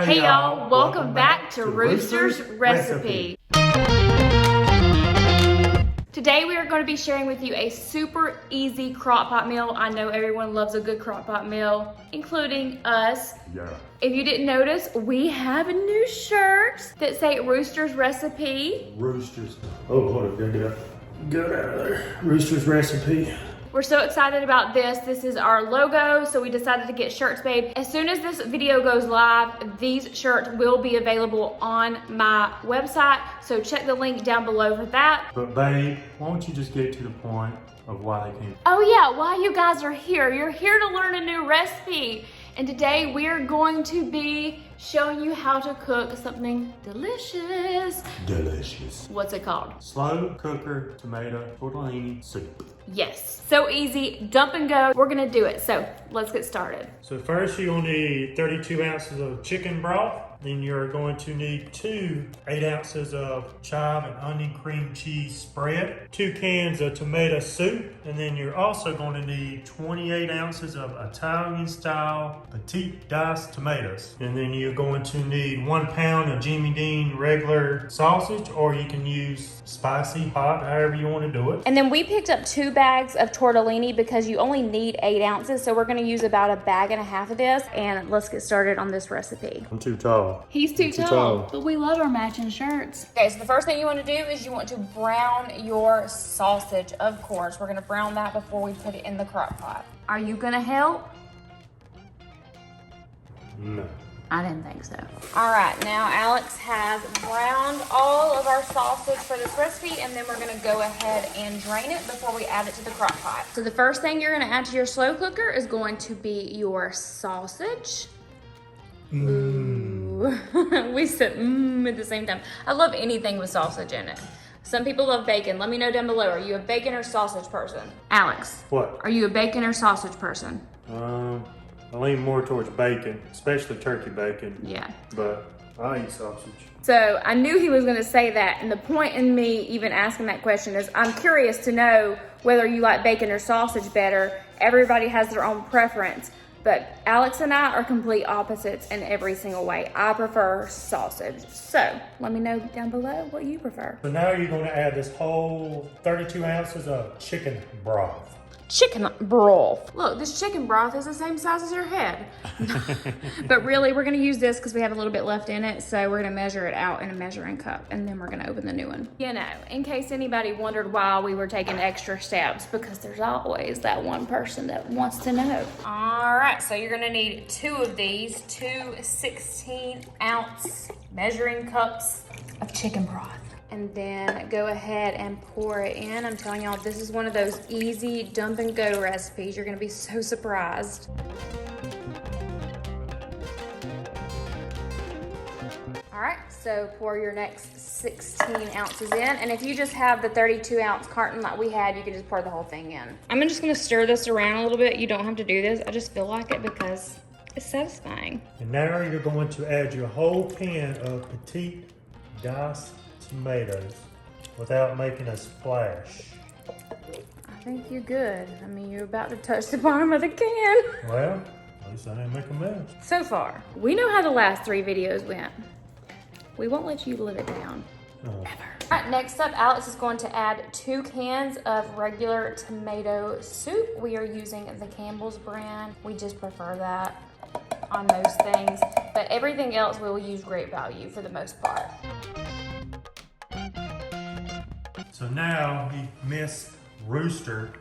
Hey y'all, welcome back to Rooster's Recipe. Today we are going to be sharing with you a super easy crock-pot meal. I know everyone loves a good crock-pot meal, including us. Yeah. If you didn't notice, we have new shirts that say Rooster's Recipe. Roosters. Oh, hold on, get out of there. Rooster's Recipe. We're so excited about this. This is our logo, so we decided to get shirts made. As soon as this video goes live, these shirts will be available on my website, so check the link down below for that. But babe, why don't you just get to the point of why they came? Oh yeah, why you guys are here. You're here to learn a new recipe. And today we are going to be showing you how to cook something delicious. Delicious. What's it called? Slow cooker tomato tortellini soup. Yes, so easy, dump and go. We're gonna do it, so let's get started. So first you're gonna need 32 ounces of chicken broth. Then you're going to need 8 ounces of chive and onion cream cheese spread, 2 cans of tomato soup, and then you're also going to need 28 ounces of Italian style petite diced tomatoes. And then you're going to need 1 pound of Jimmy Dean regular sausage, or you can use spicy, hot, however you want to do it. And then we picked up 2 bags of tortellini because you only need 8 ounces, so we're gonna use about 1.5 bags of this, and let's get started on this recipe. I'm too tall. He's too tall, but we love our matching shirts. Okay, so the first thing you want to do is you want to brown your sausage, of course. We're gonna brown that before we put it in the crock pot. Are you gonna help? No. I didn't think so. All right, now Alex has browned all of our sausage for this recipe, and then we're gonna go ahead and drain it before we add it to the crock pot. So the first thing you're gonna add to your slow cooker is going to be your sausage. Ooh. We said at the same time. I love anything with sausage in it. Some people love bacon. Let me know down below. Are you a bacon or sausage person? Alex. What? Are you a bacon or sausage person? I lean more towards bacon, especially turkey bacon. Yeah. But I eat sausage. So I knew he was going to say that, and the point in me even asking that question is I'm curious to know whether you like bacon or sausage better. Everybody has their own preference. But Alex and I are complete opposites in every single way. I prefer sausage. So let me know down below what you prefer. So now you're going to add this whole 32 ounces of chicken broth. Chicken broth. Look, this chicken broth is the same size as your head. But really, we're gonna use this because we have a little bit left in it. So we're gonna measure it out in a measuring cup, and then we're gonna open the new one. You know, in case anybody wondered why we were taking extra steps, because there's always that one person that wants to know. All right, so you're gonna need 2 of these, 2 16-ounce measuring cups of chicken broth. And then go ahead and pour it in. I'm telling y'all, this is one of those easy dump and go recipes. You're gonna be so surprised. All right, so pour your next 16 ounces in. And if you just have the 32 ounce carton like we had, you can just pour the whole thing in. I'm just gonna stir this around a little bit. You don't have to do this. I just feel like it because it's satisfying. And now you're going to add your whole pan of petite diced tomatoes without making a splash. I think you're good. I mean, you're about to touch the bottom of the can. Well, at least I didn't make a mess. So far, we know how the last 3 videos went. We won't let you live it down, ever. All right, next up, Alex is going to add 2 cans of regular tomato soup. We are using the Campbell's brand. We just prefer that on most things, but everything else we will use Great Value for the most part. So now Miss Rooster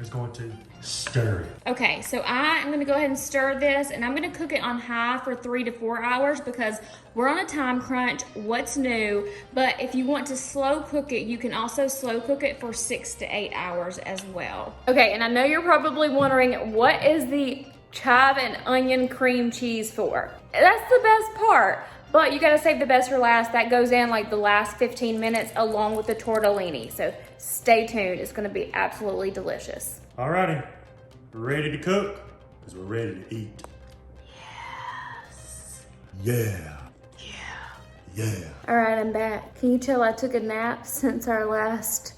is going to stir it. Okay, so I am gonna go ahead and stir this, and I'm gonna cook it on high for 3 to 4 hours because we're on a time crunch. What's new? But if you want to slow cook it, you can also slow cook it for 6 to 8 hours as well. Okay, and I know you're probably wondering, what is the chive and onion cream cheese for? That's the best part. But you gotta save the best for last. That goes in like the last 15 minutes along with the tortellini. So stay tuned, it's gonna be absolutely delicious. Alrighty, we're ready to cook because we're ready to eat. Yes. Yeah. Yeah. All right, I'm back. Can you tell I took a nap since our last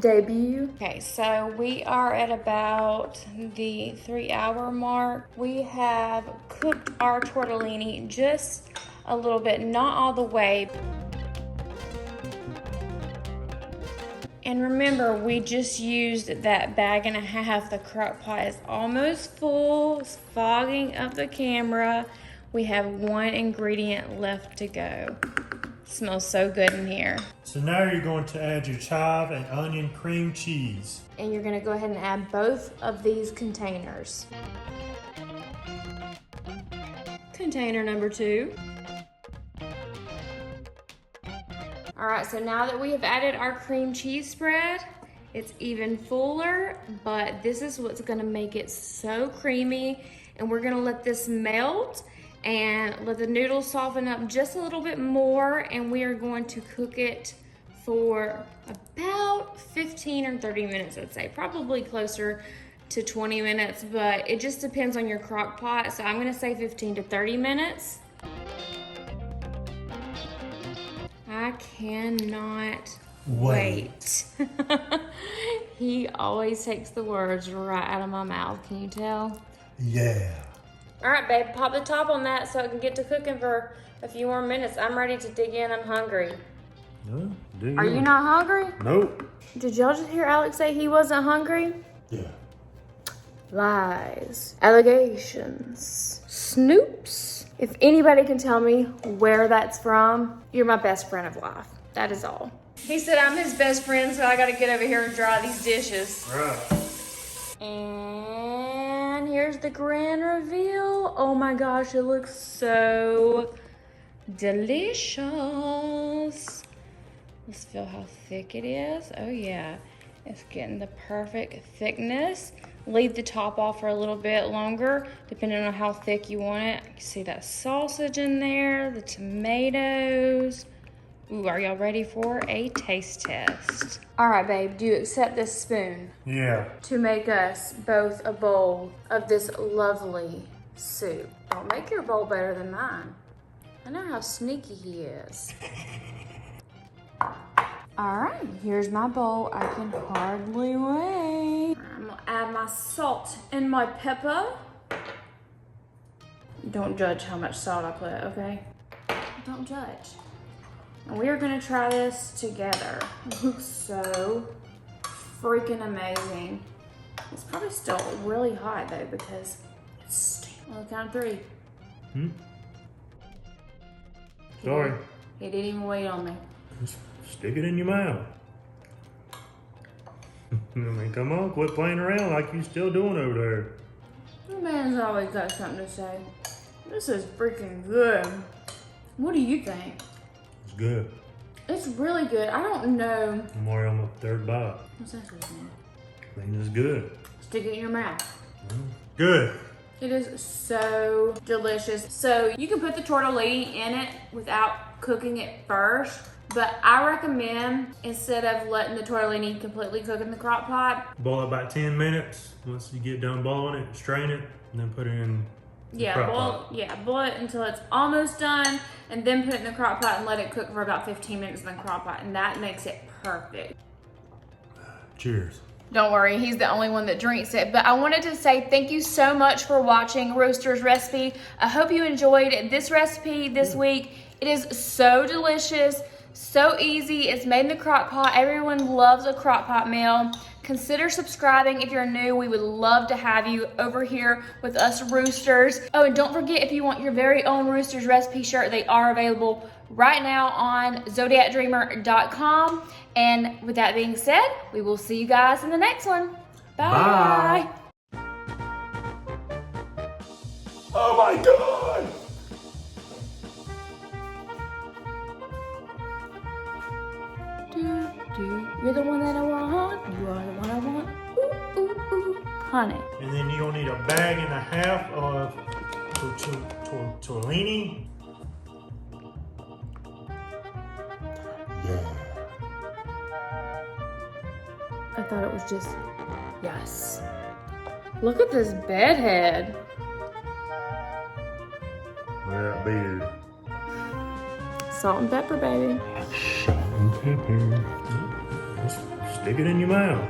debut? Okay, so we are at about the 3 hour mark. We have cooked our tortellini just a little bit, not all the way. And remember, we just used that bag and a half. The Crock-Pot is almost full. It's fogging up the camera. We have one ingredient left to go. Smells so good in here. So now you're going to add your chive and onion cream cheese. And you're gonna go ahead and add both of these containers. Container number 2. All right, so now that we have added our cream cheese spread, it's even fuller, but this is what's gonna make it so creamy. And we're gonna let this melt and let the noodles soften up just a little bit more, and we are going to cook it for about 15 or 30 minutes, I'd say. Probably closer to 20 minutes, but it just depends on your crock pot. So I'm gonna say 15 to 30 minutes. I cannot wait. He always takes the words right out of my mouth, can you tell? Yeah. All right, babe, pop the top on that so I can get to cooking for a few more minutes. I'm ready to dig in, I'm hungry. No, Are you not hungry? Nope. Did y'all just hear Alex say he wasn't hungry? Yeah. Lies, allegations, snoops. If anybody can tell me where that's from, you're my best friend of life. That is all. He said I'm his best friend, so I gotta get over here and dry these dishes. Right. And here's the grand reveal. Oh my gosh, it looks so delicious. Let's feel how thick it is. Oh yeah, it's getting the perfect thickness. Leave the top off for a little bit longer, depending on how thick you want it. You can see that sausage in there, the tomatoes. Ooh, are y'all ready for a taste test? All right, babe, do you accept this spoon? Yeah. To make us both a bowl of this lovely soup. Don't make your bowl better than mine. I know how sneaky he is. All right, here's my bowl. I can hardly wait. I'm gonna add my salt and my pepper. Don't judge how much salt I put, okay? Don't judge. And we are gonna try this together. It looks so freaking amazing. It's probably still really hot though because it's steaming. On the count of 3. Sorry. He didn't even wait on me. Just stick it in your mouth. I mean, come on, quit playing around like you still doing over there. The man's always got something to say. This is freaking good. What do you think? It's good. It's really good. I don't know. I'm already on my 3rd bite. What's that supposed to mean? I mean, it's good. Stick it in your mouth. Good. It is so delicious. So you can put the tortellini in it without cooking it first. But I recommend, instead of letting the tortellini completely cook in the crock pot. Boil it about 10 minutes. Once you get done boiling it, strain it, and then put it in the crock pot. Boil it until it's almost done, and then put it in the crock pot and let it cook for about 15 minutes in the crock pot, and that makes it perfect. Cheers. Don't worry, he's the only one that drinks it. But I wanted to say thank you so much for watching Rooster's recipe. I hope you enjoyed this recipe this week. It is so delicious. So easy. It's made in the crock pot. Everyone loves a crock pot meal. Consider subscribing if you're new. We would love to have you over here with us Roosters. Oh, and don't forget, if you want your very own Roosters recipe shirt, they are available right now on zodiacdreamer.com. And with that being said, we will see you guys in the next one. Bye. Oh my God! You're the one that I want. You are the one I want. Ooh, ooh, ooh. Honey. And then you're gonna need a bag and a half of tortellini. Yeah. I thought it was just, yes. Look at this bedhead. That beard. Salt and pepper, baby. Salt and pepper. Just stick it in your mouth.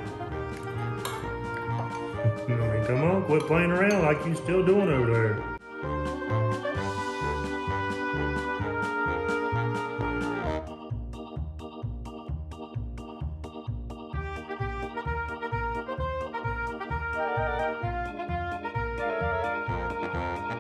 I mean, come on, quit playing around like you still doing over there.